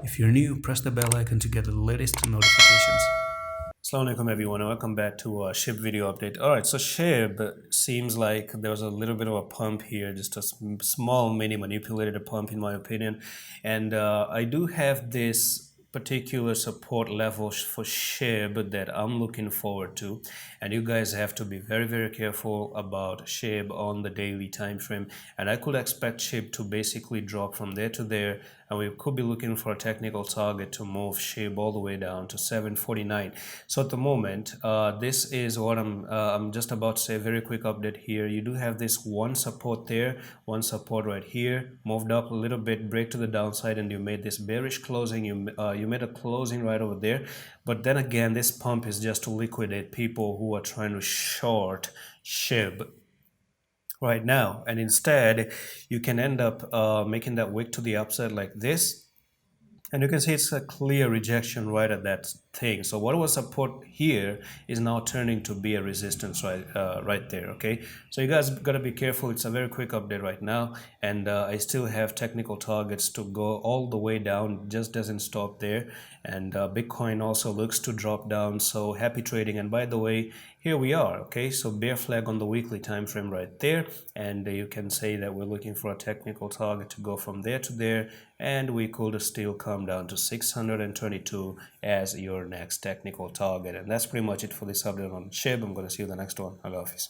If you're new, press the bell icon to get the latest notifications. Assalamu alaikum everyone, and welcome back to a SHIB video update. Alright, so SHIB seems like there was a little bit of a pump here, just a small mini manipulated pump in my opinion. And I do have this particular support level for SHIB that I'm looking forward to, and you guys have to be very careful about SHIB on the daily time frame. And I could expect SHIB to basically drop from there to there, and we could be looking for a technical target to move SHIB all the way down to 749. So at the moment, this is what I'm just about to say. A very quick update here. You do have this one support there, one support right here, moved up a little bit, break to the downside, and you made this bearish closing. You made a closing right over there, but then again, this pump is just to liquidate people who are trying to short SHIB right now, and instead you can end up making that wick to the upside like this, and you can see it's a clear rejection right at that thing. So what was support here is now turning to be a resistance right there. Okay, so you guys got to be careful. It's a very quick update right now, and I still have technical targets to go all the way down. Just doesn't stop there, and Bitcoin also looks to drop down. So happy trading. And by the way, here we are. Okay, so bear flag on the weekly time frame right there, and you can say that we're looking for a technical target to go from there to there, and we could still come down to 622 as your next technical target. And that's pretty much it for this update on SHIB. I'm going to see you in the next one. Allah Hafiz.